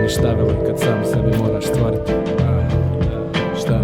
ništa veli kad sam sebi moraš stvariti. Šta?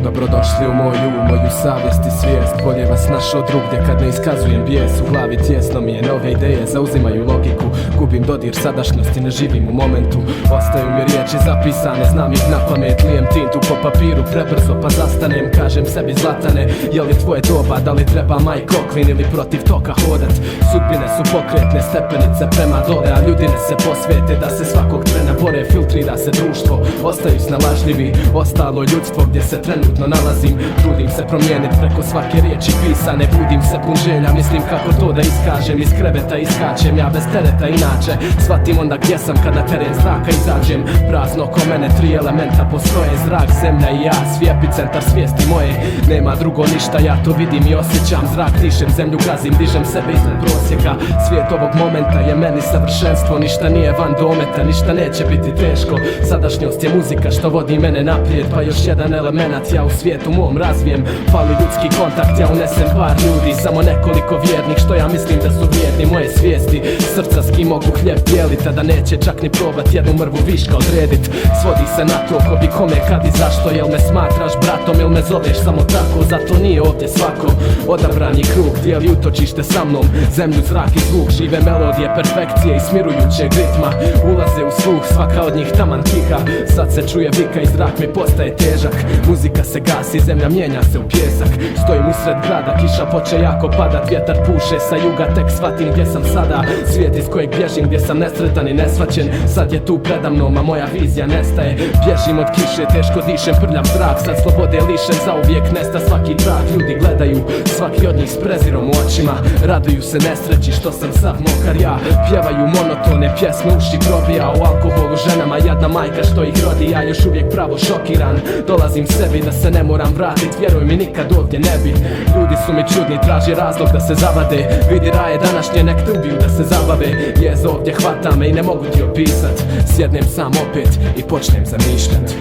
Dobrodošli u moju savjest i svijest. Bolje vas našao drugdje kad ne iskazujem bijes. U glavi tjesno mi je, nove ideje zauzimaju logiku. Gubim dodir sadašnjosti, ne živim u momentu. Ostaju mi riječi zapisane, znam ih na pamet. Lijem tintu po papiru prebrzo pa zastanem. Kažem sebi zlatane, je li tvoje doba? Da li treba Mike Oklin ili protiv toka hodat? Sudbine su pokretne, stepenice prema dole, a ljudi ne se posvete da se svakog trena bore. Filtrira se društvo, ostaju snalažljivi. Ostalo ljudstvo gdje se trenutno nalazim. Trudim se promijenit preko svake riječi pisane. Budim se pun želja, mislim kako to da iskažem. Iz kreveta iskačem, ja bez tereta inače. Shvatim onda gdje sam kad na teren zraka izađem. Prazno ko mene, tri elementa postoje: zrak, zemlja i ja, svi epicentar svijesti moje. Nema drugo ništa, ja to vidim i osjećam. Zrak dišem, zemlju gazim, dižem sebe iznad prosjeka. Svijet ovog momenta je meni savršenstvo. Ništa nije van dometa, ništa neće biti teško. Sadašnjost je muzika što vodi mene naprijed. Pa još jedan element ja u svijetu mom razvijem. Fali ljudski kontakt, ja unesem par ljudi. Samo nekoliko vjernih što ja mislim da su vrijedni moje svijesti. Srca s kim mogu hljeb dijelit, a da neće čak ni probat jednu mrvu viška odredit. Svodi se na to ko bi kome, kad i zašto. Jel me smatraš bratom ili me zoveš samo tako? Zato nije ovdje svako odabrani krug, dijeli utočište sa mnom. Zemlju, zrak i zvuk, žive melodije perfekcije i smirujućeg ritma. Ulaze u sluh, svaka od njih taman tiha. Sad se čuje vika i zrak mi postaje težak. Muzika se gasi, zemlja mijenja se u pjesak. Stojim usred grada, kiša poče jako padat. Vjetar puše sa juga, tek shvatim gdje sam sada. Svijet iz kojeg bježim, gdje sam nesretan i nesvaćen. Sad je tu predamnom, a moja vizija nestaje. Bježim od kiše, teško dišem, prljav zrak. Sad slobode lišen, zauvijek nesta svaki trak. Ljudi gledaju, svaki od njih s prezirom u očima. Raduju se nesreći što sam sav mokar ja. Pjevaju monotone pjesme, uši probija. U alkoholu ženama, jadna majka što ih rodi. Ja još uvijek pravo šokiran, dolazim sebi da se ne moram vratit. Vjeruj mi, nikad ovdje ne bi. Ljudi su mi čudni, traže razlog da se zavade. Vidi raje današnje, nek te ubiju da se zabave. Jezo ovdje hvata me i ne mogu ti opisat. Sjednem sam opet i počnem zamišljat.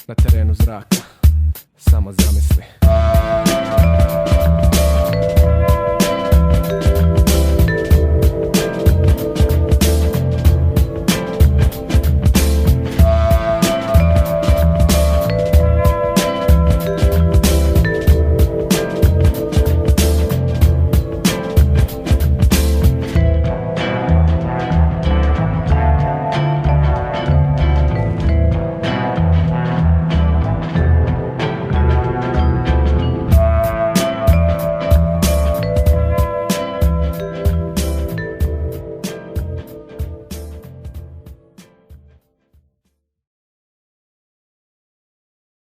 Na terenu zraka, samo zamisli.